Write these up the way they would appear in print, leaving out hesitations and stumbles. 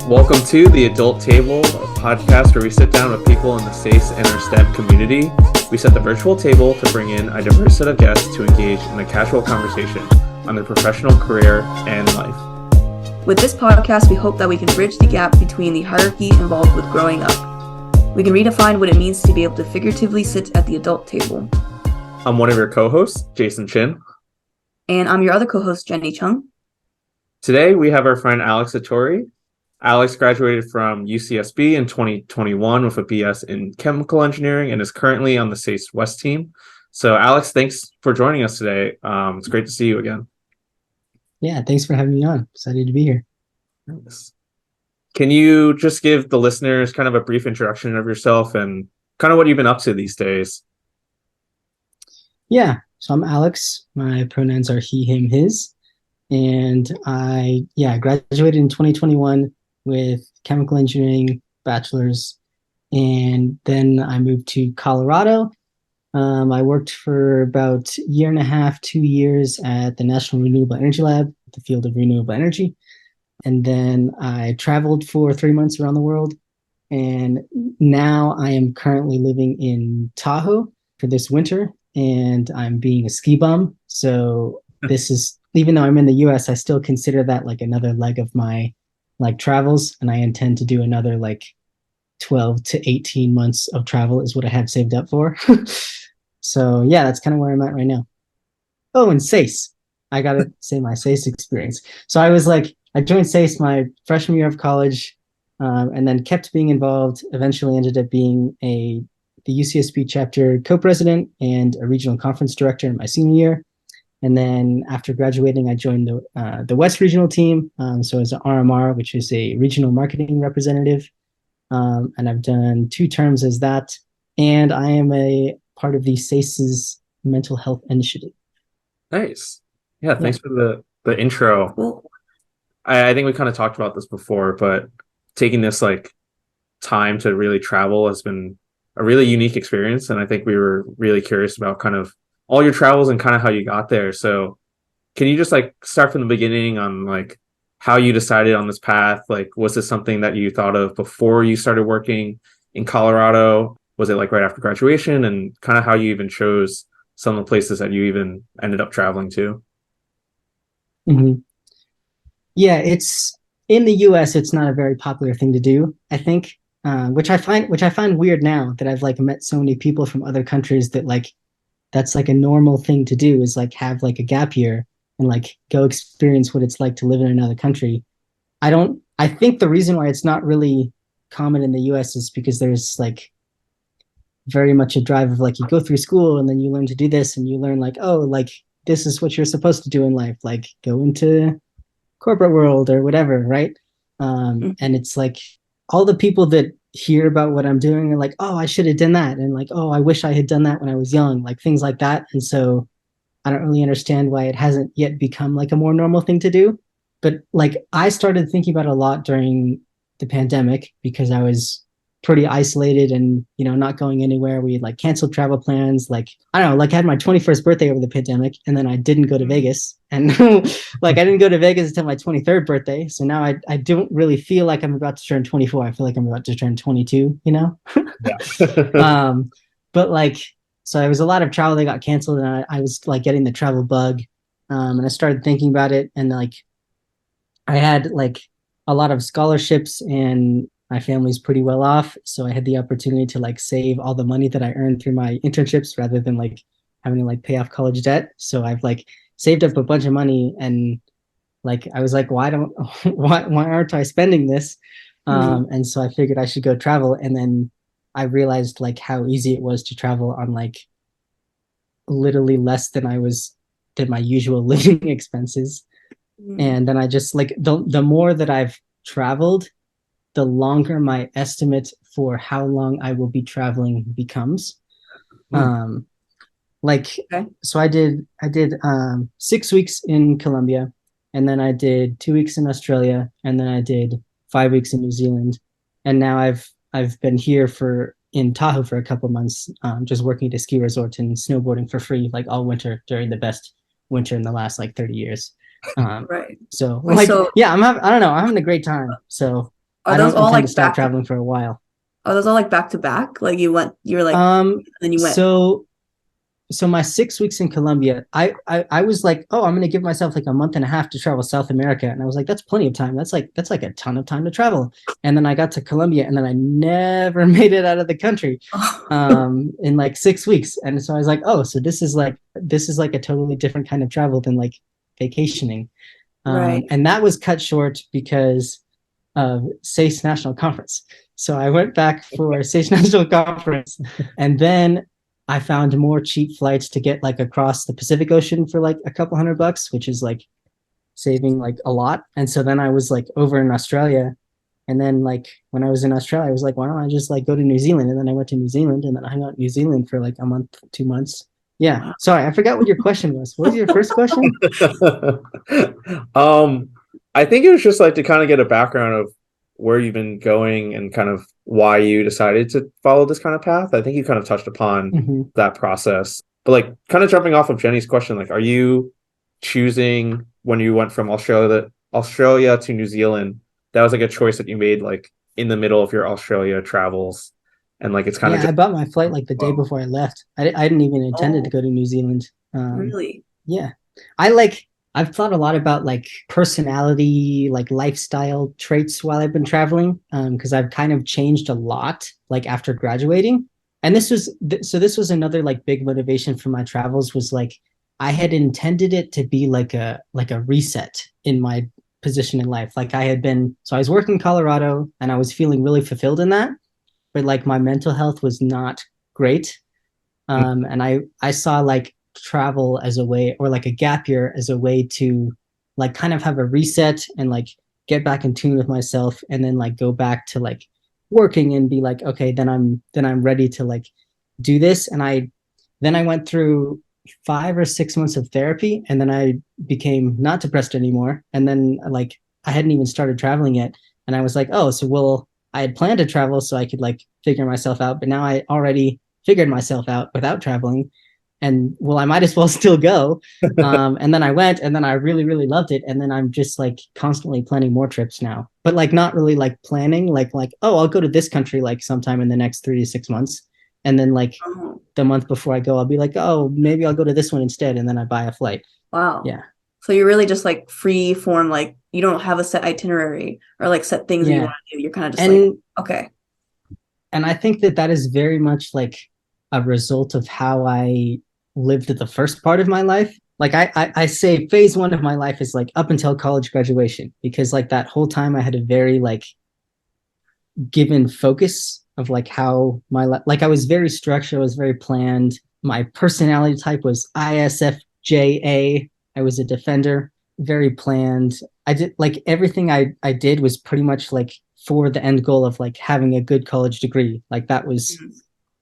Welcome to the Adult Table, a podcast where we sit down with people in the SACE and our STEM community. We set the virtual table to bring in a diverse set of guests to engage in a casual conversation on their professional career and life. With this podcast, we hope that we can bridge the gap between the hierarchy involved with growing up. We can redefine what it means to be able to figuratively sit at the adult table. I'm one of your co-hosts, Jason Chin. And I'm your other co-host, Jenny Chung. Today, we have our friend Alex Hattori. Alex graduated from UCSB in 2021 with a BS in chemical engineering and is currently on the SACE West team. So, Alex, thanks for joining us today. It's great to see you again. Yeah, thanks for having me on. Excited to be here. Thanks. Can you just give the listeners kind of a brief introduction of yourself and kind of what you've been up to these days? Yeah, so I'm Alex. My pronouns are he, him, his. And I graduated in 2021 with chemical engineering bachelor's. And then I moved to Colorado. I worked for about a year and a half, 2 years at the National Renewable Energy Lab, the field of renewable energy. And then I traveled for 3 months around the world. And now I am currently living in Tahoe for this winter, and I'm being a ski bum. So this is, even though I'm in the US, I still consider that like another leg of my like travels. And I intend to do another like 12 to 18 months of travel is what I have saved up for. So yeah, that's kind of where I'm at right now. Oh, and SACE. I got to say my SACE experience. So I joined SACE my freshman year of college, and then kept being involved, eventually ended up being the UCSB chapter co-president and a regional conference director in my senior year. And then after graduating, I joined the West regional team. So as an RMR, which is a regional marketing representative. And I've done 2 terms as that. And I am a part of the SACE's mental health initiative. Nice. Yeah, thanks for the intro. Cool. I think we kind of talked about this before, but taking this like time to really travel has been a really unique experience. And I think we were really curious about kind of all your travels and kind of how you got there. So can you just like start from the beginning on like how you decided on this path? Like, was this something that you thought of before you started working in Colorado? Was it like right after graduation, and kind of how you even chose some of the places that you even ended up traveling to? Mm-hmm. Yeah, it's in the US, it's not a very popular thing to do, I think, which I find weird now that I've like met so many people from other countries that like that's like a normal thing to do, is like have like a gap year and like go experience what it's like to live in another country. I think the reason why it's not really common in the US is because there's like very much a drive of like you go through school and then you learn to do this and you learn like, oh, like this is what you're supposed to do in life, like go into corporate world or whatever, right? And it's like all the people that hear about what I'm doing are like, oh, I should have done that, and like, oh, I wish I had done that when I was young, like things like that. And so I don't really understand why it hasn't yet become like a more normal thing to do. But like I started thinking about it a lot during the pandemic because I was pretty isolated and, you know, not going anywhere. We had like canceled travel plans. Like, I don't know, like I had my 21st birthday over the pandemic, and then I didn't go to Vegas, and like I didn't go to Vegas until my 23rd birthday. So now I don't really feel like I'm about to turn 24. I feel like I'm about to turn 22, you know? Yeah. But like, so it was a lot of travel that got canceled, and I was like getting the travel bug. And I started thinking about it, and like I had like a lot of scholarships and my family's pretty well off. So I had the opportunity to like save all the money that I earned through my internships rather than like having to like pay off college debt. So I've like saved up a bunch of money, and like I was like, why aren't I spending this? And so I figured I should go travel. And then I realized like how easy it was to travel on like literally less than my usual living expenses. And then I just like the more that I've traveled, the longer my estimate for how long I will be traveling becomes. So I did 6 weeks in Colombia, and then I did 2 weeks in Australia, and then I did 5 weeks in New Zealand. And now I've been here in Tahoe for a couple months, just working at a ski resort and snowboarding for free, like all winter during the best winter in the last like 30 years. Right. So like, yeah, I'm having a great time. So Are I those don't all intend to like stop back to traveling for a while. are those all like back to back? Like you were like Um, then you went. so my 6 weeks in Colombia, I was like, oh, I'm gonna give myself like a month and a half to travel South America, and I was like, that's plenty of time. That's like a ton of time to travel. And then I got to Colombia, and then I never made it out of the country, in like 6 weeks. And so I was like, oh, so this is like a totally different kind of travel than like vacationing. Right. And that was cut short because of SACE National Conference. So I went back for SACE National Conference, and then I found more cheap flights to get like across the Pacific Ocean for like a couple $100, which is like saving like a lot. And so then I was like over in Australia. And then like when I was in Australia, I was like, why don't I just like go to New Zealand? And then I went to New Zealand, and then I hung out in New Zealand for like a month, 2 months. Yeah. Wow. Sorry, I forgot what your question was. What was your first question? um, I think it was just like to kind of get a background of where you've been going and kind of why you decided to follow this kind of path. I think you kind of touched upon Mhm. that process, but like kind of jumping off of Jenny's question, like, are you choosing when you went from Australia to New Zealand? That was like a choice that you made like in the middle of your Australia travels, and like it's kind of Yeah, I just bought my flight like the day well. before I left. I didn't even intended to Oh, go to New Zealand. really? Yeah. I've thought a lot about like personality, like lifestyle traits while I've been traveling, because I've kind of changed a lot like after graduating. And this was another like big motivation for my travels, was like I had intended it to be like a reset in my position in life. Like I was working in Colorado, and I was feeling really fulfilled in that, but like my mental health was not great. And I saw like travel as a way, or like a gap year as a way to like kind of have a reset and like get back in tune with myself, and then like go back to like working and be like, okay, then I'm ready to like do this. And I went through 5 or 6 months of therapy, and then I became not depressed anymore. And then like I hadn't even started traveling yet, and I was like, oh, so well, I had planned to travel so I could like figure myself out, but now I already figured myself out without traveling, and well, I might as well still go. And then I went, and then I really really loved it, and then I'm just like constantly planning more trips now, but like not really like planning like, oh, I'll go to this country like sometime in the next 3 to 6 months, and then like Oh, the month before I go, I'll be like, oh, maybe I'll go to this one instead, and then I buy a flight. wow. Yeah. So you're really just like free form, like you don't have a set itinerary or like set things that you Yeah. want to do. You're kind of just like, and okay. and I think that that is very much like a result of how I lived the first part of my life. Like I say phase one of my life is like up until college graduation, because like that whole time I had a very like given focus of like how like I was very structured, I was very planned. My personality type was ISFJA. I was a defender, very planned. I did like everything I did was pretty much like for the end goal of like having a good college degree. Like that was Mhm.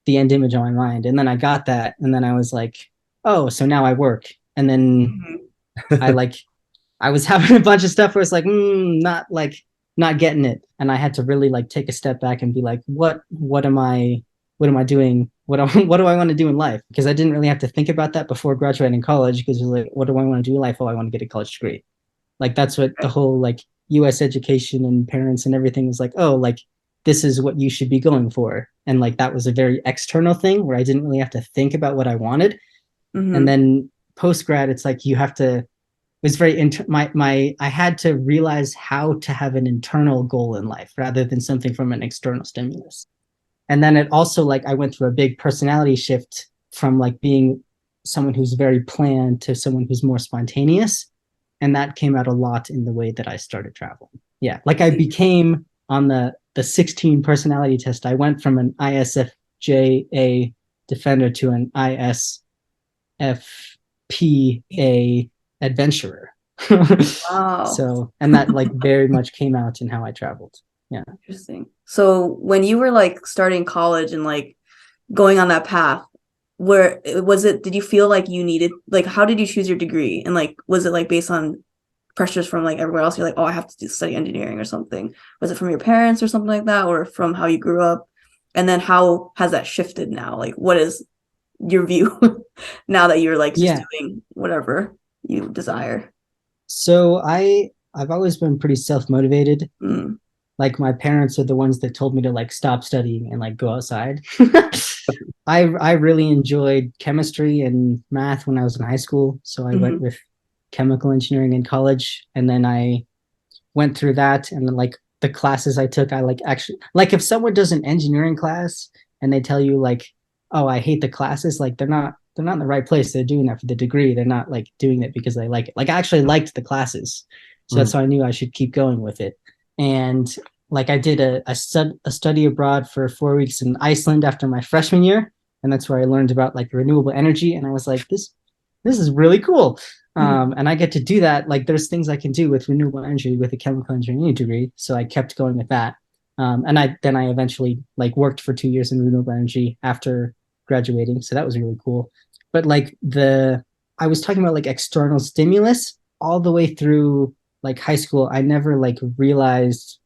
the end image on my mind. And then I got that, and then I was like, oh, so now I work. And then Mhm. I like I was having a bunch of stuff where it's like, not getting it. And I had to really like take a step back and be like, what am I doing? What do I want to do in life? Because I didn't really have to think about that before graduating college, because it was like, what do I want to do in life? Oh, I want to get a college degree. Like that's what the Okay. whole like US education and parents and everything was like, oh, like this is what you should be going for. And like that was a very external thing where I didn't really have to think about what I wanted. And Mhm. then post grad, it's like you have to was very my I had to realize how to have an internal goal in life rather than something from an external stimulus. And then it also like I went through a big personality shift from like being someone who's very planned to someone who's more spontaneous, and that came out a lot in the way that I started traveling. Yeah, like I became on the 16 personality test, I went from an ISFJA defender to an ISFPA adventurer. Wow. So, and that like very much came out in how I traveled. Yeah. Interesting. So when you were like starting college and like going on that path, where was it, did you feel like you needed, like, how did you choose your degree? And like, was it like based on pressures from like everywhere else? You're like, oh, I have to study engineering or something. Was it from your parents or something like that, or from how you grew up? And then how has that shifted now? Like, what is your view now that you're like just Yeah. doing whatever you desire? So I've always been pretty self-motivated. Mm. like my parents are the ones that told me to like stop studying and like go outside. I really enjoyed chemistry and math when I was in high school, so I went Mhm. with chemical engineering in college, and then I went through that, and then like the classes I took, I like actually like if someone does an engineering class and they tell you like, oh, I hate the classes, like they're not in the right place. They're doing that for the degree. They're not like doing it because they like it. Like I actually liked the classes, so that's Mm. why I knew I should keep going with it. And like I did a study abroad for 4 weeks in Iceland after my freshman year, and that's where I learned about like renewable energy. And I was like, this is really cool. Mhm. And I get to do that. Like there's things I can do with renewable energy with a chemical engineering degree. So I kept going with that. And I eventually like worked for 2 years in renewable energy after graduating. So that was really cool. But like I was talking about like external stimulus all the way through like high school. I never like realized,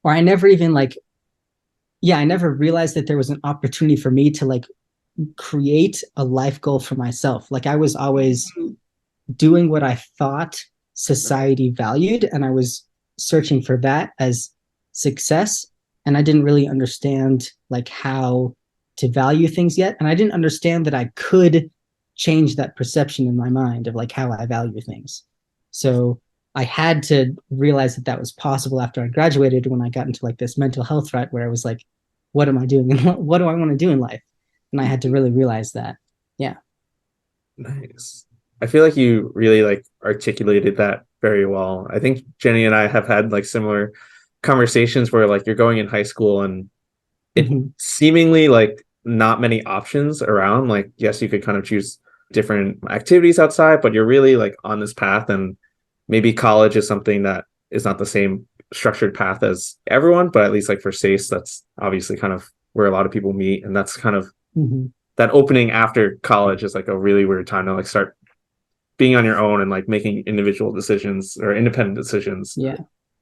or I never even like, yeah, I never realized that there was an opportunity for me to like create a life goal for myself. Like I was always doing what I thought society valued, and I was searching for that as success. And I didn't really understand like how to value things yet. And I didn't understand that I could change that perception in my mind of like how I value things. So I had to realize that that was possible after I graduated when I got into like this mental health rut where I was like, what am I doing? And what do I want to do in life? And I had to really realize that. Yeah. Nice. I feel like you really like articulated that very well. I think Jenny and I have had like similar conversations where like you're going in high school and it Mm-hmm. seemingly like not many options around. Like, yes, you could kind of choose different activities outside, but you're really like on this path, and maybe college is something that is not the same structured path as everyone, but at least like for SACE, that's obviously kind of where a lot of people meet. And that's kind of Mm-hmm. that opening after college is like a really weird time to like start being on your own and like making individual decisions or independent decisions. Yeah.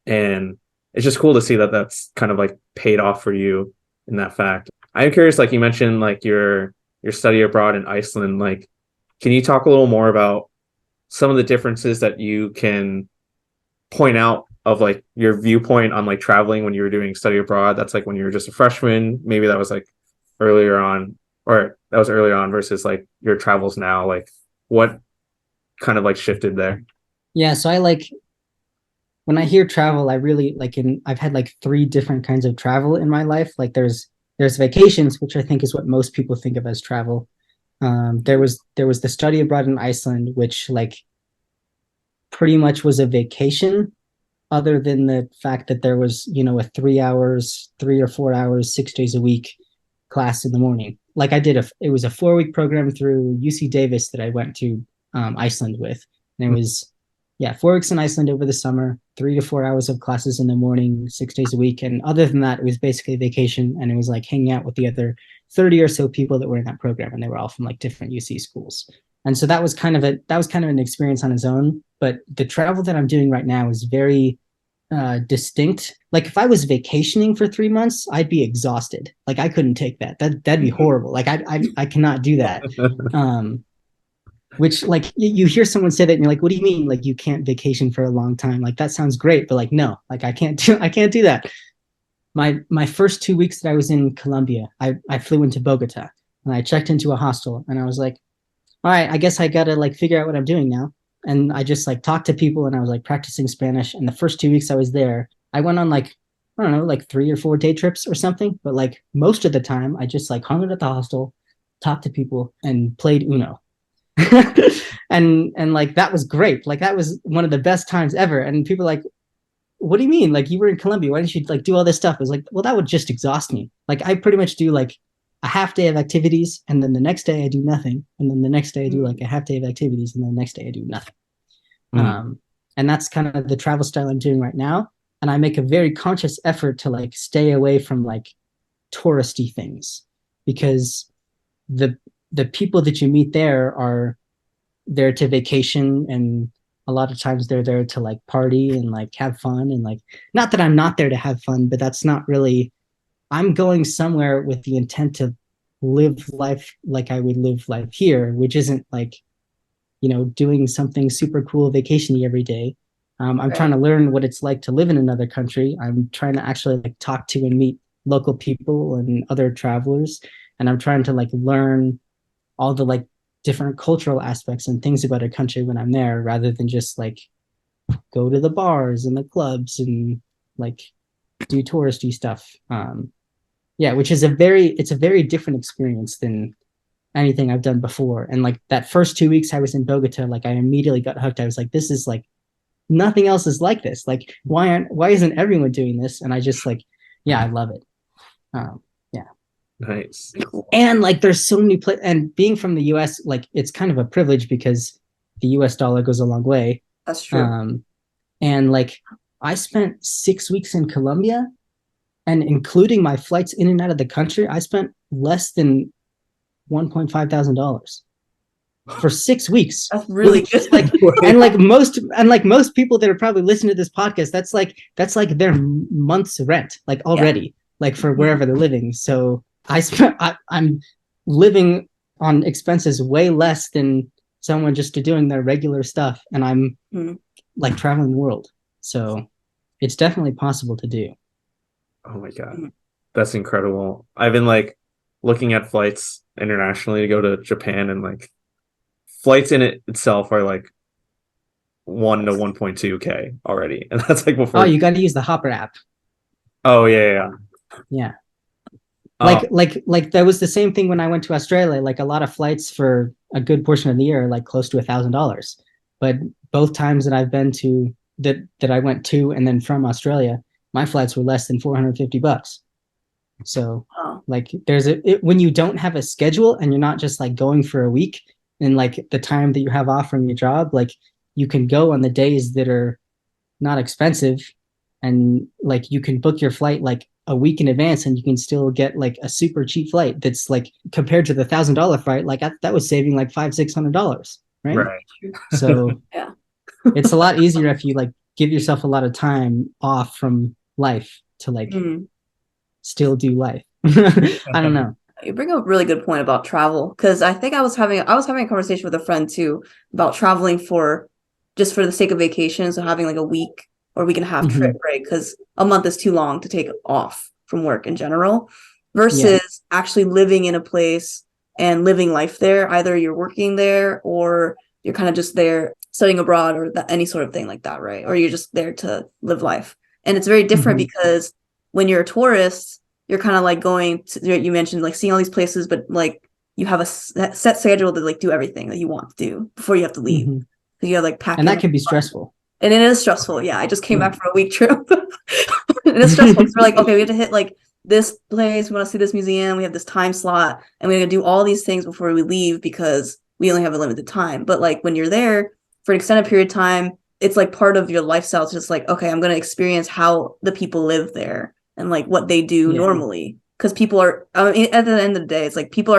And it's just cool to see that that's kind of like paid off for you in that fact. I'm curious, like you mentioned, like your study abroad in Iceland. Like, can you talk a little more about some of the differences that you can point out of like your viewpoint on like traveling when you were doing study abroad? That's like when you were just a freshman. Maybe that was like earlier on, or that was earlier on versus like your travels now. Like, what kind of like shifted there? Yeah. So I like when I hear travel, I really like I've had like three different kinds of travel in my life. Like there's vacations, which I think is what most people think of as travel. There was the study abroad in Iceland, which like pretty much was a vacation, other than the fact that there was, a 3 hours, 3 or 4 hours, 6 days a week class in the morning. Like it was a 4 week program through UC Davis that I went to Iceland with. And it was, yeah, 4 weeks in Iceland over the summer, 3 to 4 hours of classes in the morning, 6 days a week. And other than that, it was basically vacation. And it was like hanging out with the other 30 or so people that were in that program. And they were all from like different UC schools. And so that was kind of an experience on its own. But the travel that I'm doing right now is very distinct. Like if I was vacationing for 3 months, I'd be exhausted. Like I couldn't take that. That'd be horrible. Like I cannot do that. Um, which like you hear someone say that and you're like, what do you mean? Like you can't vacation for a long time? Like that sounds great, but like no, like I can't do that. My first 2 weeks that I was in Colombia, I flew into Bogota and I checked into a hostel and I was like, all right, I guess I gotta like figure out what I'm doing now. And I just like talked to people and I was like practicing Spanish. And the first 2 weeks I was there, I went on like, I don't know, like 3 or 4 day trips or something. But like most of the time, I just like hung out at the hostel, talked to people, and played Uno. And like that was great. Like that was one of the best times ever. And people like, what do you mean? Like you were in Colombia. Why didn't you like do all this stuff? I was like, well, that would just exhaust me. Like I pretty much do like a half day of activities, and then the next day I do nothing, and then the next day I do like a half day of activities, and then the next day I do nothing. Mm. And that's kind of the travel style I'm doing right now. And I make a very conscious effort to like stay away from like touristy things, because the the people that you meet there are there to vacation, and a lot of times they're there to like party and like have fun, and like not that I'm not there to have fun, but that's not really, I'm going somewhere with the intent to live life like I would live life here, which isn't like, doing something super cool vacationy every day. I'm trying to learn what it's like to live in another country. I'm trying to actually like talk to and meet local people and other travelers, and I'm trying to like learn all the like different cultural aspects and things about a country when I'm there, rather than just like go to the bars and the clubs and like do touristy stuff. Yeah, which is it's a very different experience than anything I've done before. And like that first 2 weeks I was in Bogota, like I immediately got hooked. I was like, this is like nothing else is like this. Like why isn't everyone doing this? And I just like, yeah, I love it. Yeah. Nice. And like there's so many places, and being from the US, like it's kind of a privilege because the US dollar goes a long way. That's true. And like I spent 6 weeks in Colombia, and including my flights in and out of the country, I spent less than $1.5 thousand for 6 weeks. That's really good. Like and like most people that are probably listening to this podcast, that's like their month's rent, like already, like for wherever they're living. So I'm living on expenses way less than someone just doing their regular stuff, and I'm like traveling the world. So it's definitely possible to do. Oh my God. That's incredible. I've been like looking at flights internationally to go to Japan, and like flights in it itself are like 1 to 1.2K already. And that's like before. Oh, you got to use the Hopper app. Oh yeah. Yeah. Like that was the same thing when I went to Australia. Like a lot of flights for a good portion of the year are like close to $1,000. But both times that I've been to that I went to and then from Australia, my flights were less than $450. So like when you don't have a schedule and you're not just like going for a week, and like the time that you have off from your job, like you can go on the days that are not expensive, and like you can book your flight like a week in advance, and you can still get like a super cheap flight that's like compared to the $1,000 flight, like that was saving like $500-600, right? So yeah, it's a lot easier if you like give yourself a lot of time off from life to like still do life. I don't know. You bring up a really good point about travel, because I think I was having a conversation with a friend too about traveling for just for the sake of vacation, so having like a week or week and a half trip, right? Because a month is too long to take off from work in general, versus actually living in a place and living life there. Either you're working there or you're kind of just there studying abroad or any sort of thing like that, right? Or you're just there to live life. And it's very different because when you're a tourist, you're kind of like going to, you mentioned like seeing all these places, but like you have a set schedule to like do everything that you want to do before you have to leave. So you have like packing. And that can be stressful. And it is stressful. Yeah. I just came back for a week trip. And it's stressful. So we're like, okay, we have to hit like this place. We want to see this museum. We have this time slot, and we're going to do all these things before we leave because we only have a limited time. But like when you're there for an extended period of time, it's like part of your lifestyle. It's just like, okay, I'm going to experience how the people live there and like what they do normally. Because people are, I mean, at the end of the day, it's like people,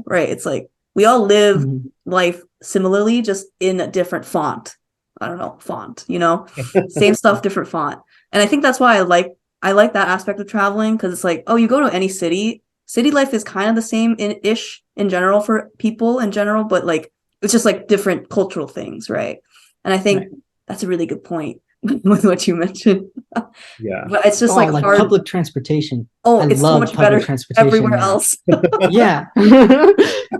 right? It's like we all live life similarly, just in a different font. I don't know, font, you know, same stuff, different font. And I think that's why I like that aspect of traveling, because it's like, oh, you go to any city life is kind of the same ish in general for people in general, but like it's just like different cultural things, right? And I think that's a really good point with what you mentioned. Yeah. But it's just like hard. Public transportation. Oh, it's so much better everywhere else. Yeah.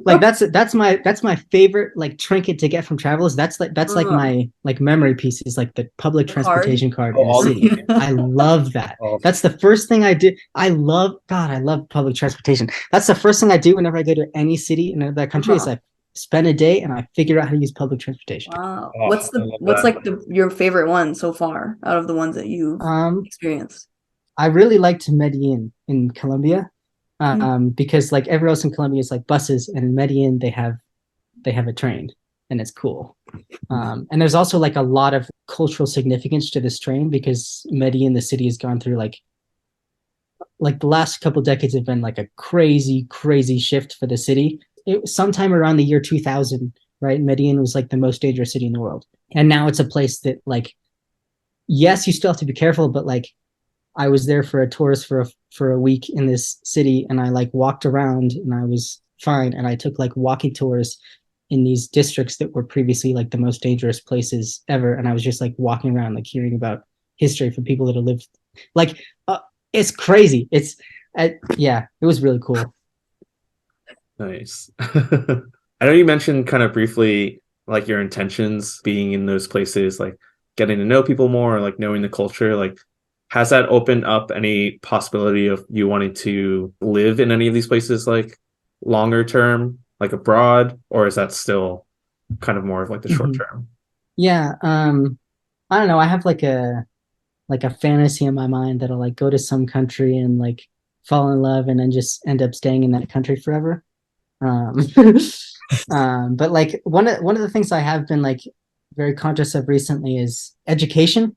Like that's my favorite like trinket to get from travelers. That's like my like memory piece is like the public transportation card in the city. I love that. That's the first thing I do. I love public transportation. That's the first thing I do whenever I go to any city in that country is I spend a day and I figure out how to use public transportation. Wow. What's like your favorite one so far out of the ones that you've experienced? I really liked Medellin in Colombia. Because like everywhere else in Colombia is like buses, and in Medellin they have a train, and it's cool. And there's also like a lot of cultural significance to this train, because Medellin, the city, has gone through like the last couple decades have been like a crazy shift for the city. Sometime around the year 2000, right? Medellin was like the most dangerous city in the world, and now it's a place that like, yes, you still have to be careful, but like I was there for a tourist for a week in this city, and I like walked around and I was fine. And I took like walking tours in these districts that were previously like the most dangerous places ever, and I was just like walking around like hearing about history from people that have lived like it's crazy. It's yeah, it was really cool. Nice. I know you mentioned kind of briefly like your intentions being in those places, like getting to know people more, or like knowing the culture. Like, has that opened up any possibility of you wanting to live in any of these places, like longer term, like abroad, or is that still kind of more of like the short Mhm. term? Yeah, I don't know. I have like a fantasy in my mind that I'll like go to some country and like fall in love and then just end up staying in that country forever. Um, but like one of the things I have been like very conscious of recently is education.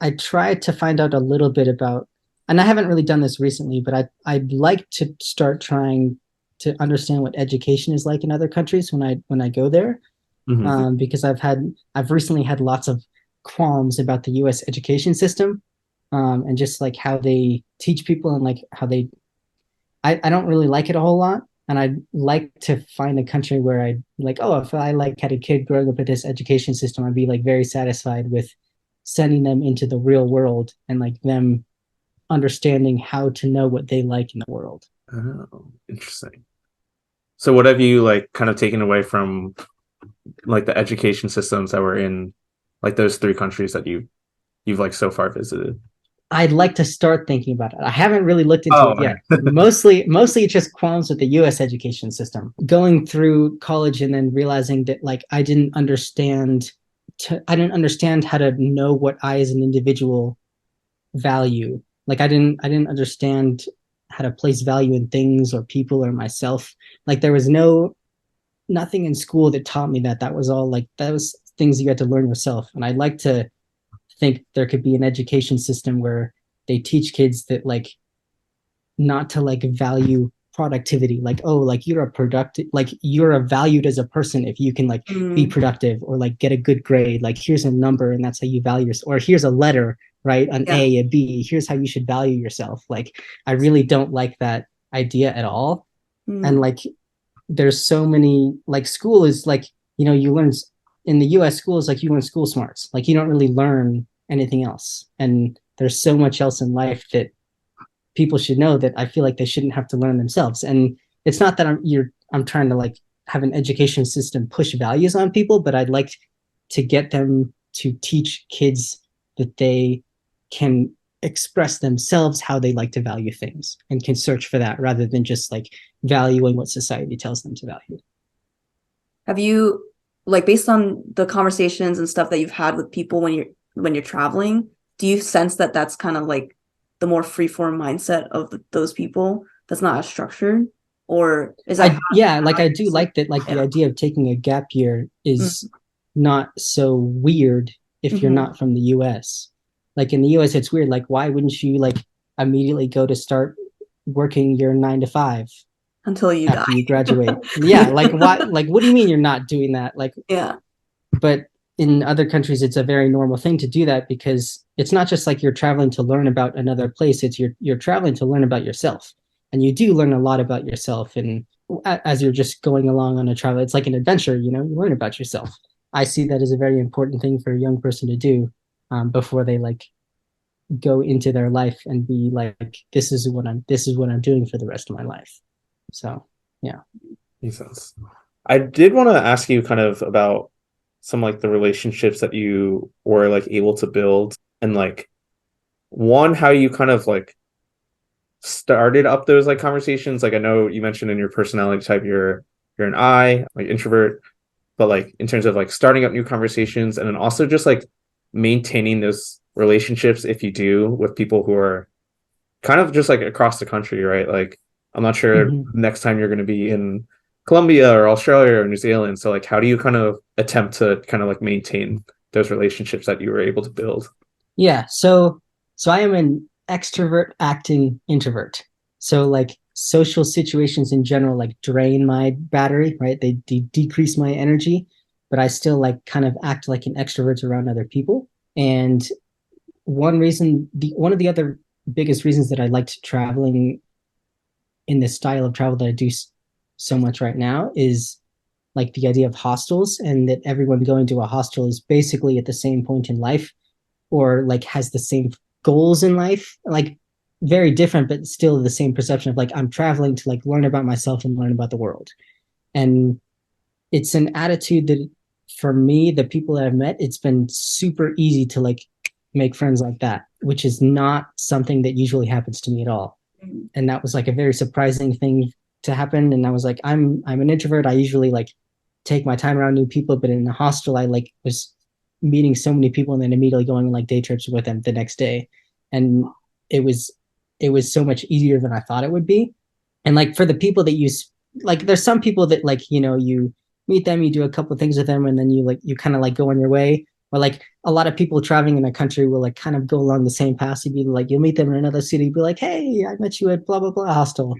I tried to find out a little bit about, and I haven't really done this recently, but I'd like to start trying to understand what education is like in other countries when I go there, Hmm. because I've recently had lots of qualms about the U.S. education system, and just like how they teach people and like how they I don't really like it a whole lot. And I'd like to find a country where I'd like, oh, if I like had a kid growing up with this education system, I'd be like very satisfied with sending them into the real world and like them understanding how to know what they like in the world. Oh, interesting. So what have you like kind of taken away from like the education systems that were in like those three countries that you've like so far visited? I'd like to start thinking about it. I haven't really looked into Oh, it yet. Mostly it's just qualms with the US education system. Going through college and then realizing that like I didn't understand how to know what I as an individual value. Like I didn't understand how to place value in things or people or myself. Like there was nothing in school that taught me that. That was all like that was things you had to learn yourself. And I'd like to think there could be an education system where they teach kids that like not to like value productivity, like oh like you're a productive, like you're a valued as a person if you can like be Mm, productive or like get a good grade, like here's a number and that's how you value yourself, or here's a letter, right, an yeah. A, a B, here's how you should value yourself. Like I really don't like that idea at all. And Mm, like there's so many like school is like you learn in the US schools, like you learn school smarts, like you don't really learn anything else. And there's so much else in life that people should know that I feel like they shouldn't have to learn themselves. And it's not that I'm trying to like have an education system push values on people, but I'd like to get them to teach kids that they can express themselves how they like to value things and can search for that rather than just like valuing what society tells them to value. have you like based on the conversations and stuff that you've had with people when you're traveling, do you sense that that's kind of like the more freeform mindset of those people that's not as structured, or is that I Yeah, like how I you're do just like like that. Like the yeah. idea of taking a gap year is Mm, not so weird if you're mhm. not from the US. Like in the US, it's weird. Like why wouldn't you like immediately go to start working your 9 to 5 Until you after you die. graduate? Yeah, like why? Like what do you mean you're not doing that? Like, Yeah. but in other countries, it's a very normal thing to do that because it's not just like you're traveling to learn about another place. It's you're traveling to learn about yourself, and you do learn a lot about yourself. And as you're just going along on a travel, it's like an adventure. You learn about yourself. I see that as a very important thing for a young person to do, before they like go into their life and be like, this is what I'm doing for the rest of my life. So yeah. Makes sense. I did want to ask you kind of about some like the relationships that you were like able to build, and like one, how you kind of like started up those like conversations. Like I know you mentioned in your personality type you're an I, like introvert, but like in terms of like starting up new conversations, and then also just like maintaining those relationships if you do with people who are kind of just like across the country, right? Like I'm not sure Mhm. next time you're going to be in Colombia or Australia or New Zealand. So like how do you kind of attempt to kind of like maintain those relationships that you were able to build? Yeah, so I am an extrovert acting introvert. So like social situations in general like drain my battery, right? They decrease my energy, but I still like kind of act like an extrovert around other people. And one of the other biggest reasons that I liked traveling in this style of travel that I do so much right now is like the idea of hostels, and that everyone going to a hostel is basically at the same point in life, or like has the same goals in life, like very different, but still the same perception of like, I'm traveling to like learn about myself and learn about the world. And it's an attitude that, for me, the people that I've met, it's been super easy to like make friends like that, which is not something that usually happens to me at all. And that was like a very surprising thing to happen. And I was like, I'm an introvert. I usually like take my time around new people, but in the hostel, I like was meeting so many people and then immediately going on like day trips with them the next day. And it was so much easier than I thought it would be. And like for the people that you like, there's some people that like, you know, you meet them, you do a couple of things with them, and then you kind of like go on your way. Or like a lot of people traveling in a country will like kind of go along the same path. You'd be like, you'll meet them in another city, be like, hey, I met you at blah blah blah hostel.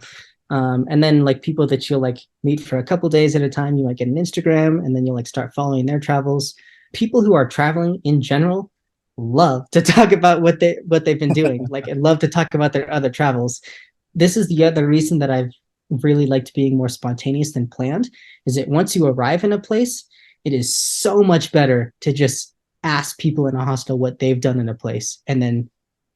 And then like people that you'll like meet for a couple days at a time, you might get an Instagram, and then you'll like start following their travels. People who are traveling in general love to talk about what they've been doing, like, and love to talk about their other travels. This is the other reason that I've really liked being more spontaneous than planned, is that once you arrive in a place, it is so much better to just ask people in a hostel what they've done in a place, and then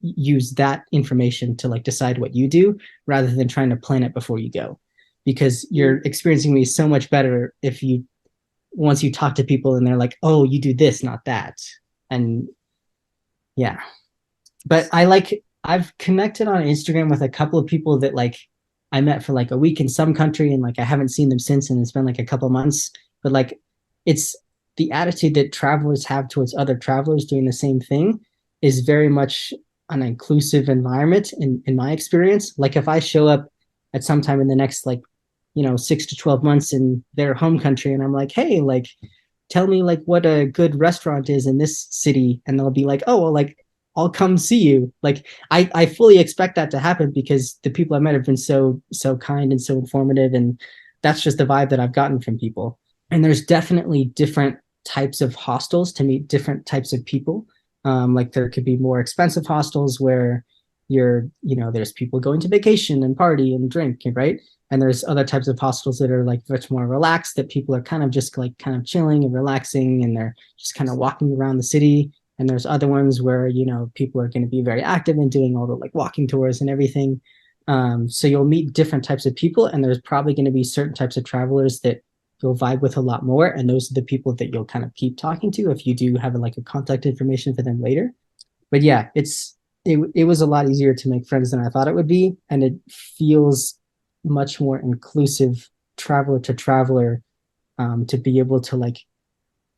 use that information to like decide what you do, rather than trying to plan it before you go, because your experiencing me so much better if you, once you talk to people and they're like, oh, you do this, not that. And yeah, but I've connected on Instagram with a couple of people that like I met for like a week in some country, and like I haven't seen them since, and it's been like a couple months. But like, it's the attitude that travelers have towards other travelers doing the same thing is very much an inclusive environment in my experience. Like if I show up at some time in the next like, you know, 6 to 12 months in their home country, and I'm like, hey, like, tell me like what a good restaurant is in this city, and they'll be like, oh, well, like, I'll come see you. Like I fully expect that to happen, because the people I met have been so kind and so informative, and that's just the vibe that I've gotten from people. And there's definitely different types of hostels to meet different types of people. Like there could be more expensive hostels where there's people going to vacation and party and drink, right? And there's other types of hostels that are like much more relaxed, that people are kind of just like kind of chilling and relaxing, and they're just kind of walking around the city. And there's other ones where, you know, people are going to be very active and doing all the like walking tours and everything. So you'll meet different types of people, and there's probably going to be certain types of travelers that you'll vibe with a lot more. And those are the people that you'll kind of keep talking to if you do have like a contact information for them later. But yeah, it was a lot easier to make friends than I thought it would be. And it feels much more inclusive, traveler to traveler, to be able to like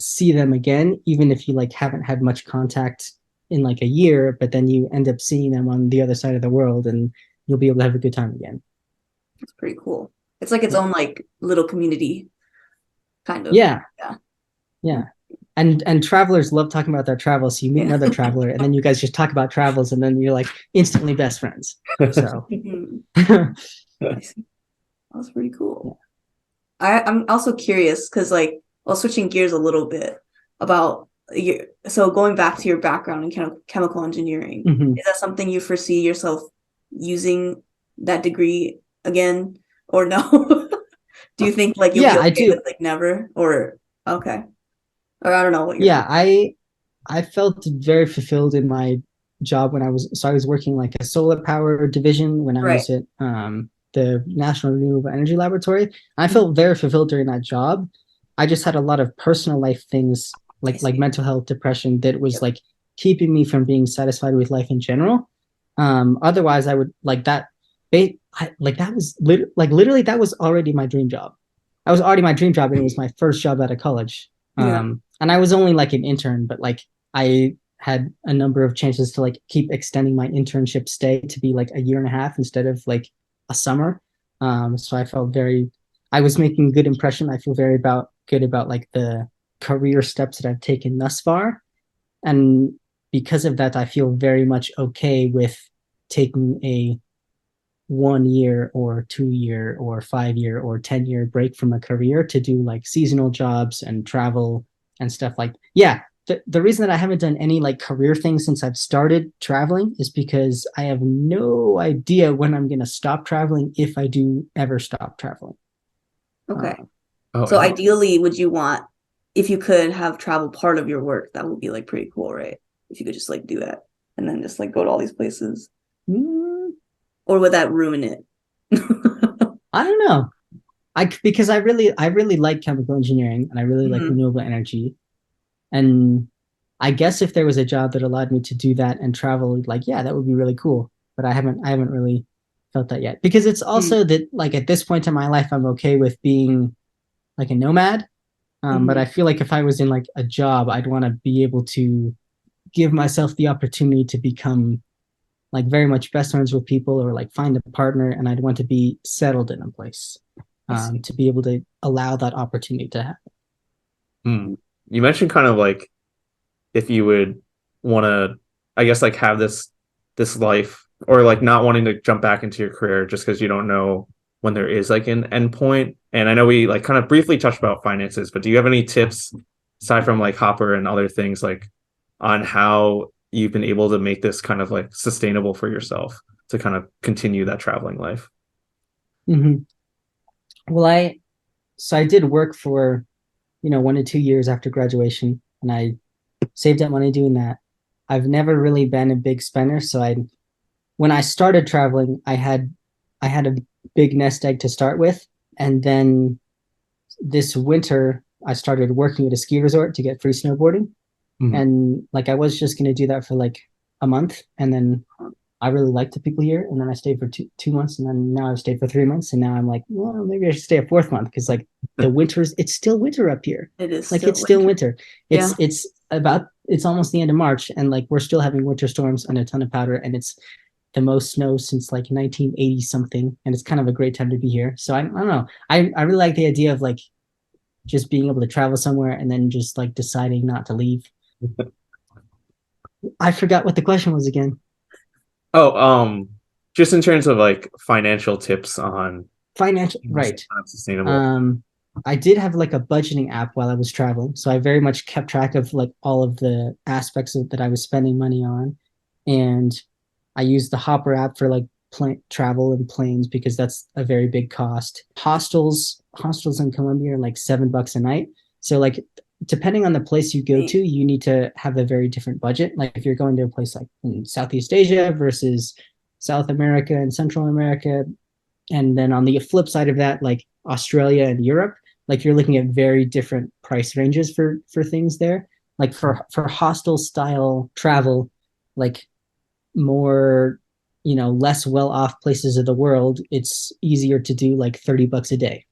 see them again, even if you like haven't had much contact in like a year, but then you end up seeing them on the other side of the world, and you'll be able to have a good time again. It's pretty cool. It's like its own like little community, kind of. Yeah. Yeah. Yeah. And travelers love talking about their travels. So you meet another traveler, and then you guys just talk about travels, and then you're like instantly best friends. So I see. That's pretty cool. I'm also curious because, like, well, switching gears a little bit about so going back to your background in chemical engineering, is that something you foresee yourself using that degree again, or no? Do you think like you'll be okay I do. with like never, or okay, or I don't know what you're I felt very fulfilled in my job when I was working like a solar power division when I was at the National Renewable Energy Laboratory. I felt very fulfilled during that job. I just had a lot of personal life things like mental health, depression, that was like keeping me from being satisfied with life in general. Otherwise, I would like that. That was literally that was already my dream job. That was already my dream job, and it was my first job out of college. And I was only like an intern, but like I had a number of chances to like keep extending my internship stay to be like a year and a half instead of like a summer. So I was making a good impression. I feel very good about like the career steps that I've taken thus far. And because of that, I feel very much okay with taking a 1 year or 2 year or 5 year or 10 year break from a career to do like seasonal jobs and travel and stuff. Like, the reason that I haven't done any like career things since I've started traveling is because I have no idea when I'm going to stop traveling, if I do ever stop traveling. okay. Oh, So yeah. ideally, would you want, if you could have travel part of your work, that would be like pretty cool, right? If you could just like do that and then just like go to all these places, Mm, or would that ruin it? I don't know. Because I really like chemical engineering and I really like Mhm. renewable energy. And I guess if there was a job that allowed me to do that and travel, like, yeah, that would be really cool. But I haven't really felt that yet. Because it's Mhm. also that like at this point in my life, I'm okay with being like a nomad. But Mhm. I feel like if I was in like a job, I'd want to be able to give myself the opportunity to become like very much best friends with people or like find a partner, and I'd want to be settled in a place I see. to be able to allow that opportunity to happen. Hmm. You mentioned kind of like if you would want to, I guess, like have this life, or like not wanting to jump back into your career just because you don't know when there is like an end point. And I know we like kind of briefly touched about finances, but do you have any tips aside from like Hopper and other things like on how you've been able to make this kind of like sustainable for yourself to kind of continue that traveling life? Mm-hmm. Well, I did work for 1 to 2 years after graduation, and I saved up money doing that. I've never really been a big spender, so I when I started traveling, I had a big nest egg to start with, and then this winter I started working at a ski resort to get free snowboarding. Mhm. And like I was just going to do that for like a month, and then I really liked the people here, and then I stayed for two months, and then now I've stayed for 3 months, and now I'm like, well, maybe I should stay a fourth month because like it's still winter up here. It is Like still it's still winter. winter. Yeah. It's almost the end of March, and like we're still having winter storms and a ton of powder, and it's the most snow since like 1980 something, and it's kind of a great time to be here. So I don't know. I really like the idea of like just being able to travel somewhere and then just like deciding not to leave. I forgot what the question was again. Oh, just in terms of like financial tips on Financial, this right. kind of sustainable. Um, I did have like a budgeting app while I was traveling, so I very much kept track of like all of the aspects that I was spending money on, and I used the Hopper app for like travel and planes because that's a very big cost. Hostels in Colombia are like $7 a night, so like depending on the place you go to, you need to have a very different budget. Like if you're going to a place like in Southeast Asia versus South America and Central America, and then on the flip side of that, like Australia and Europe, like you're looking at very different price ranges for things there. Like for hostel style travel, like more less well off places of the world, it's easier to do like $30 a day.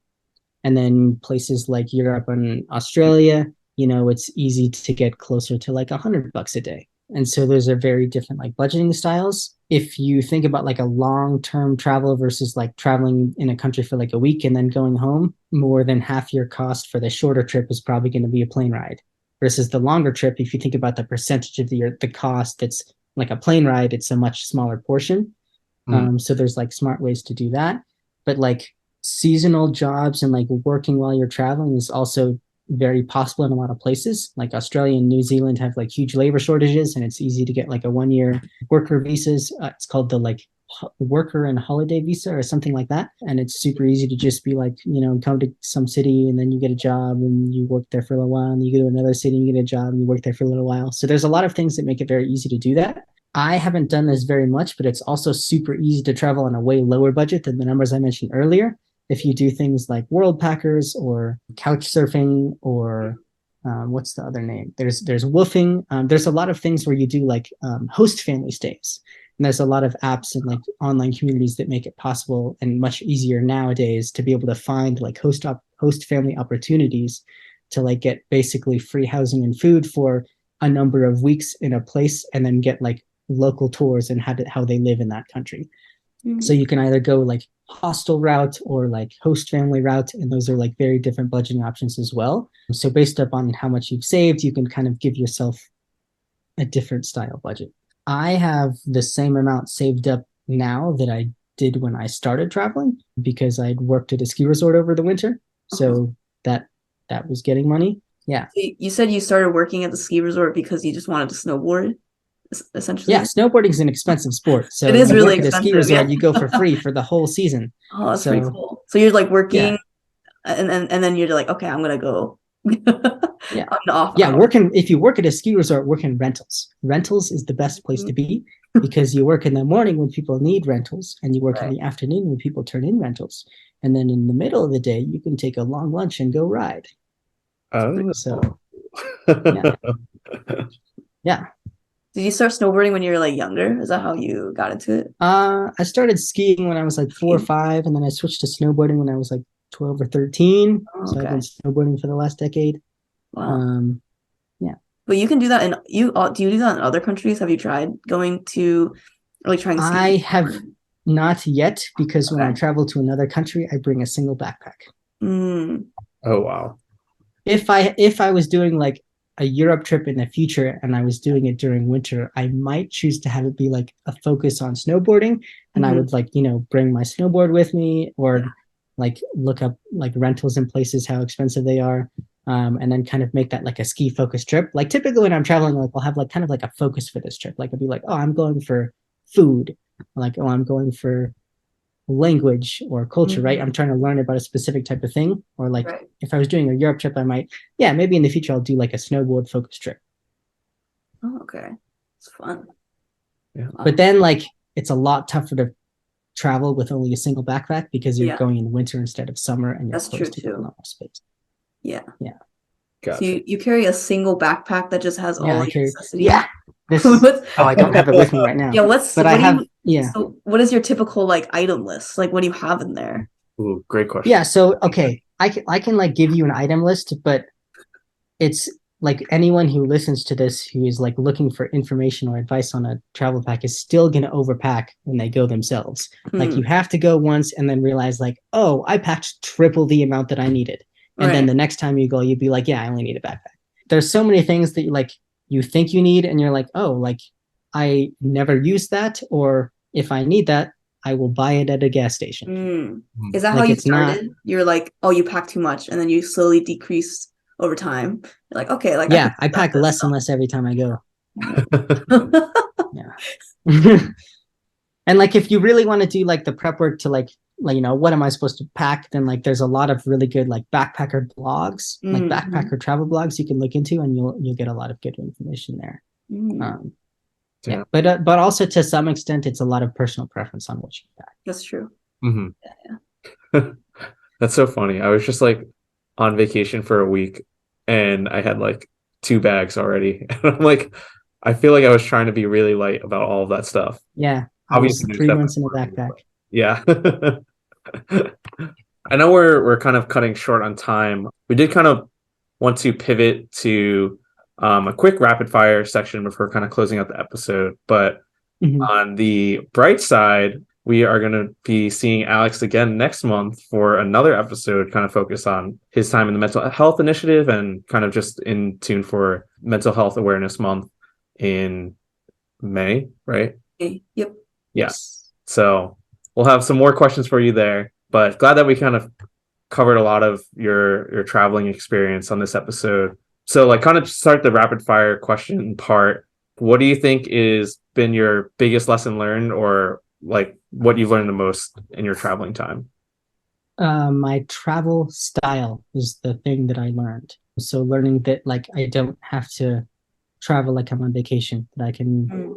And then places like Europe and Australia, it's easy to get closer to like $100 a day. And so those are very different like budgeting styles. If you think about like a long-term travel versus like traveling in a country for like a week and then going home, more than half your cost for the shorter trip is probably going to be a plane ride. Versus the longer trip, if you think about the percentage of the cost that's like a plane ride, it's a much smaller portion. Mm. So there's like smart ways to do that. But like seasonal jobs and like working while you're traveling is also very possible in a lot of places. Like Australia and New Zealand have like huge labor shortages, and it's easy to get like a 1 year worker visas. It's called the like worker and holiday visa or something like that. And it's super easy to just be like, come to some city and then you get a job and you work there for a little while, and you go to another city and you get a job and you work there for a little while. So there's a lot of things that make it very easy to do that. I haven't done this very much, but it's also super easy to travel on a way lower budget than the numbers I mentioned earlier. If you do things like world packers or couch surfing or what's the other name? There's woofing. There's a lot of things where you do like host family stays, and there's a lot of apps and like online communities that make it possible and much easier nowadays to be able to find like host family opportunities to like get basically free housing and food for a number of weeks in a place, and then get like local tours and how they live in that country. So Mhm. you can either go like hostel route or like host family route, and those are like very different budgeting options as well. So based upon how much you've saved, you can kind of give yourself a different style budget. I have the same amount saved up now that I did when I started traveling because I'd worked at a ski resort over the winter. Uh-huh. So that was getting money. Yeah. So you said you started working at the ski resort because you just wanted to snowboard, Yeah, essentially. snowboarding is an expensive sport. It So is you really work at a ski expensive, yeah. resort, you go for free for the whole season. Oh, that's pretty So cool. So you're like yeah, working and then you're like, okay, I'm gonna go. Yeah. I'm off. Yeah, if you work at a ski resort, work in rentals. Rentals is the best place to be because you work in the morning when people need rentals, and you work in Right. the afternoon when people turn in rentals. And then in the middle of the day, you can take a long lunch and go ride. Oh. So yeah. Yeah. Did you start snowboarding when you were like younger? Is that how you got into it? I started skiing when I was like 4 or 5, and then I switched to snowboarding when I was like 12 or 13. Oh, So I've okay. been snowboarding for the last decade. Wow. Yeah. But you can do that do you do that in other countries? Have you tried going to or like trying to I ski? have not yet because when I Okay. travel to another country, I bring a single backpack. Mm, Oh wow. If I was doing like a Europe trip in the future and I was doing it during winter, I might choose to have it be like a focus on snowboarding, and I mhm. would like, bring my snowboard with me, or like look up like rentals in places, how expensive they are. And then kind of make that like a ski focused trip. Like typically when I'm traveling, like I'll have like kind of like a focus for this trip. Like I'll be like, oh, I'm going for food. Like, oh, I'm going for language or culture, right? I'm trying to learn about a specific type of thing. Or like Right. if I was doing a Europe trip, I might, yeah, maybe in the future I'll do like a snowboard focused trip. Oh, okay. It's fun. Yeah. But then like it's a lot tougher to travel with only a single backpack because you're Yeah. going in winter instead of summer, and your That's clothes true take up a too. lot more space. Yeah. Yeah. So Gotcha. you carry a single backpack that just has Yeah, all I your carry. necessities. Yeah. This. What's, Oh, I don't have it with me right now. yeah, what's But what I do have. you Yeah. so what is your typical like item list? Like what do you have in there? Ooh, great question. Yeah. So okay, I can like give you an item list, but it's like anyone who listens to this who is like looking for information or advice on a travel pack is still going to overpack when they go themselves. Like you have to go once and then realize like, oh, I packed triple the amount that I needed. And then Right. the next time you go, you'd be like, yeah, I only need a backpack. There's so many things that you think you need, and you're like, oh, like I never use that, or if I need that, I will buy it at a gas station. Is that how Like you it's not. started? You're like, oh, you pack too much, and then you slowly decrease over time. You're like, okay, like I Yeah, could I without pack this less and stuff. less every time I go. Yeah. And like if you really want to do like the prep work to like what am I supposed to pack, then like there's a lot of really good like backpacker blogs, like backpacker travel blogs you can look into, and you'll get a lot of good information there. Yeah, but also to some extent it's a lot of personal preference on what you pack. That's true. That's so funny. I was just like on vacation for a week and I had like 2 bags already. And I'm like, I feel like I was trying to be really light about all of that stuff. Yeah, I was Obviously, there's 3 months in a definitely backpack. yeah. I know we're kind of cutting short on time. We did kind of want to pivot to a quick rapid fire section before kind of closing out the episode. But on the bright side, we are going to be seeing Alex again next month for another episode, kind of focused on his time in the mental health initiative and kind of just in tune for Mental Health Awareness Month in May, right? Okay. Yep. Yes. So we'll have some more questions for you there, but glad that we kind of covered a lot of your traveling experience on this episode. So like kind of start the rapid fire question part. What do you think is been your biggest lesson learned, or like what you've learned the most in your traveling time? My travel style is the thing that I learned. So learning that like I don't have to travel like I'm on vacation, that I can,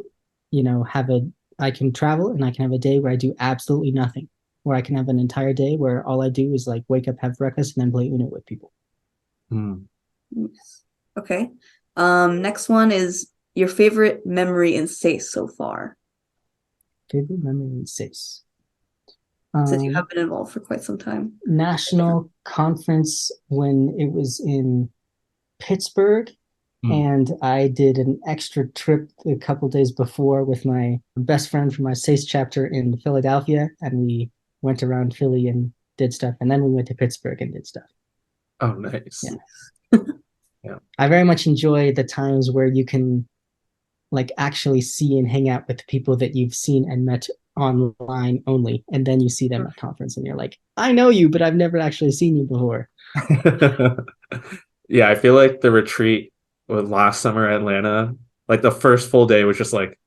I can travel and I can have a day where I do absolutely nothing, where I can have an entire day where all I do is like wake up, have breakfast, and then play Uno with people. Okay. Next one is your favorite memory in SACE so far. Favorite memory in SACE. Since you have been involved for quite some time. National conference when it was in Pittsburgh, and I did an extra trip a couple days before with my best friend from my SACE chapter in Philadelphia, and we went around Philly and did stuff, and then we went to Pittsburgh and did stuff. Oh, nice. Yeah. Yeah. I very much enjoy the times where you can like actually see and hang out with people that you've seen and met online only, and then you see them at conference and you're like, I know you, but I've never actually seen you before. Yeah, I feel like the retreat with last summer at Atlanta, like the first full day was just like,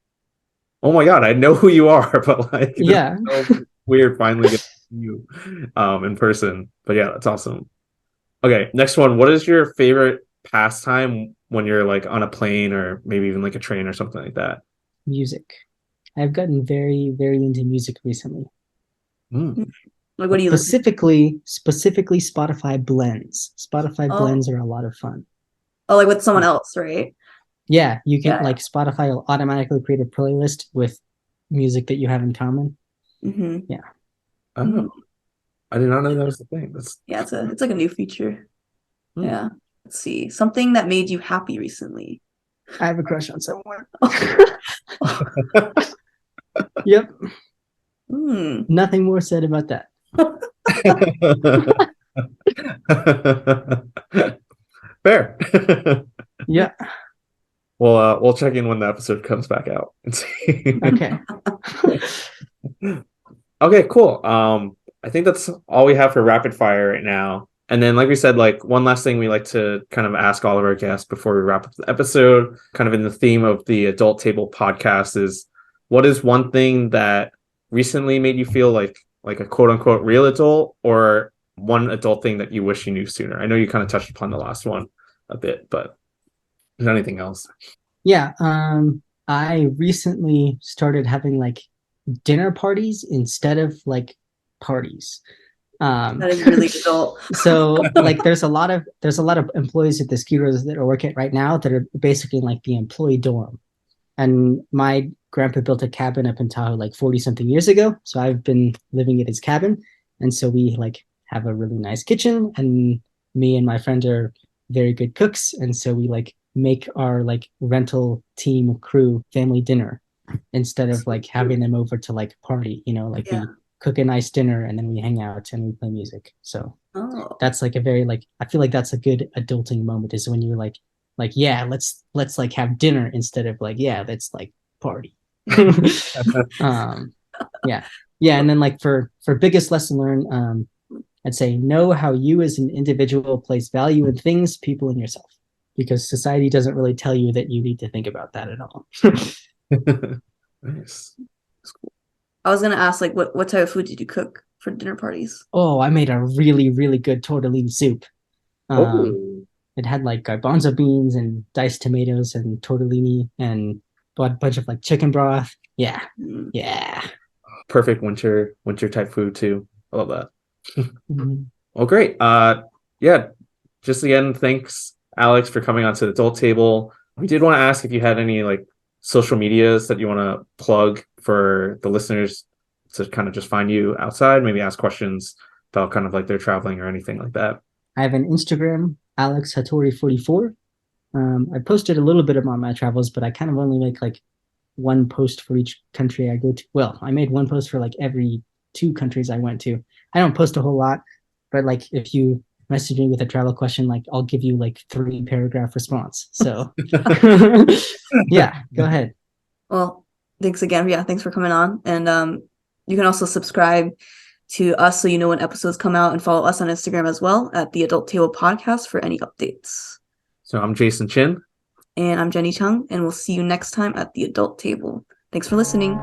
oh my god, I know who you are, but like yeah, so weird finally getting you in person. But yeah, that's awesome. Okay, next one. What is your favorite pastime when you're like on a plane or maybe even like a train or something like that? Music. I've gotten very, very into music recently. Mm. Like, what do you listen to? Specifically Spotify blends. Spotify Oh, blends are a lot of fun. oh, like with someone else, right? Yeah, you can Yeah. like Spotify will automatically create a playlist with music that you have in common. Mm-hmm. Yeah. Oh, I did not know that was the thing. That's Yeah, it's like a new feature. mm. Yeah. Let's see. Something that made you happy recently. I have a crush on someone. Yep. Hmm. Nothing more said about that. Fair. Yeah. We'll check in when the episode comes back out and see. Okay. Okay, cool. I think that's all we have for rapid fire right now. And then, like we said, like one last thing we like to kind of ask all of our guests before we wrap up the episode, kind of in the theme of the Adult Table podcast, is what is one thing that recently made you feel like a quote unquote real adult, or one adult thing that you wish you knew sooner? I know you kind of touched upon the last one a bit, but is there anything else? Yeah. I recently started having like dinner parties instead of like parties. That is really adult. So like there's a lot of employees at the skiers that are working right now that are basically in like the employee dorm. And my grandpa built a cabin up in Tahoe like 40 something years ago. So I've been living at his cabin. And so we like have a really nice kitchen, and me and my friend are very good cooks. And so we like make our like rental team crew family dinner instead of like having them over to like party, like Yeah. we cook a nice dinner and then we hang out and we play music. So Oh. that's like a very like I feel like that's a good adulting moment is when you're like yeah, let's like have dinner instead of like yeah, let's like party. um yeah. Yeah, and then like for biggest lesson learned, I'd say know how you as an individual place value in things, people, and yourself. Because society doesn't really tell you that you need to think about that at all. Nice. I was gonna ask, like, what type of food did you cook for dinner parties? Oh, I made a really, really good tortellini soup. Um, Oh, it had like garbanzo beans and diced tomatoes and tortellini and a bunch of like chicken broth. Yeah, Mm. yeah. perfect winter type food too. I love that. Mhm. Well, great. Yeah, just again, thanks, Alex, for coming onto the adult table. We did want to ask if you had any like social medias that you want to plug for the listeners to kind of just find you outside, maybe ask questions about kind of like their traveling or anything like that. I have an Instagram, Alex Hattori 44. I posted a little bit about my travels, but I kind of only make like one post for each country I go to. Well, I made one post for like every 2 countries I went to. I don't post a whole lot, but like if you message me with a travel question, like I'll give you like 3 paragraph response. So yeah, go ahead. Well, thanks again. Yeah, thanks for coming on. And you can also subscribe to us so you know when episodes come out, and follow us on Instagram as well at the Adult Table Podcast for any updates. So I'm Jason Chin. And I'm Jenny Chung, and we'll see you next time at the Adult Table. Thanks for listening.